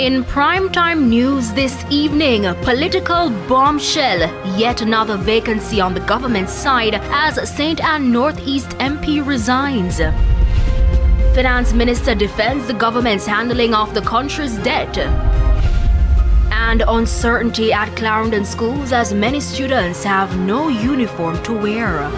In primetime news this evening, political bombshell, yet another vacancy on the government side as St. Ann Northeast MP resigns. Finance Minister defends the government's handling of the country's debt. And uncertainty at Clarendon schools as many students have no uniform to wear.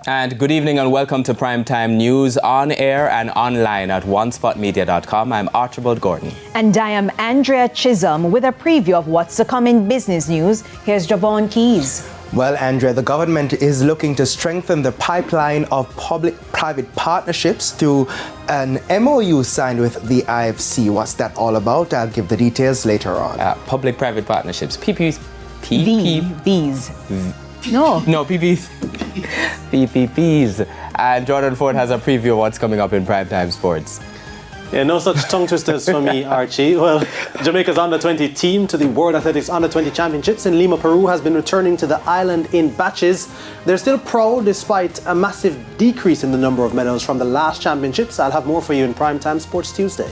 And good evening and welcome to Primetime News on air and online at onespotmedia.com. I'm Archibald Gordon. And I am Andrea Chisholm with a preview of what's to come in business news. Here's Javon Keys. Well, Andrea, the government is looking to strengthen the pipeline of public-private partnerships through an MOU signed with the IFC. What's that all about? I'll give the details later on. Public-private partnerships. PPPs. And Jordan Ford has a preview of what's coming up in Primetime Sports. Yeah, no such tongue twisters for me, Archie. Well, Jamaica's under-20 team to the World Athletics Under-20 Championships in Lima, Peru has been returning to the island in batches. They're still proud despite a massive decrease in the number of medals from the last championships. I'll have more for you in Primetime Sports Tuesday.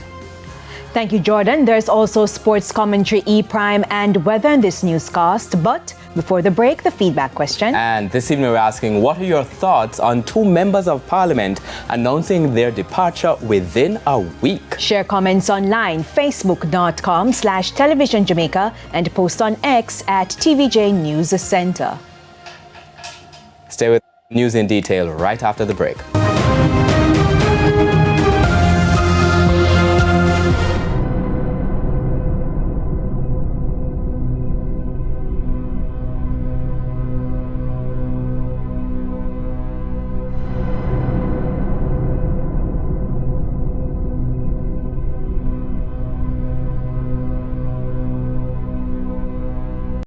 Thank you, Jordan. There's also sports commentary, E-Prime, and weather in this newscast. But before the break, the feedback question. And this evening we're asking, what are your thoughts on two members of parliament announcing their departure within a week? Share comments online, facebook.com/television Jamaica, and post on X at TVJ News Center. Stay with news in detail right after the break.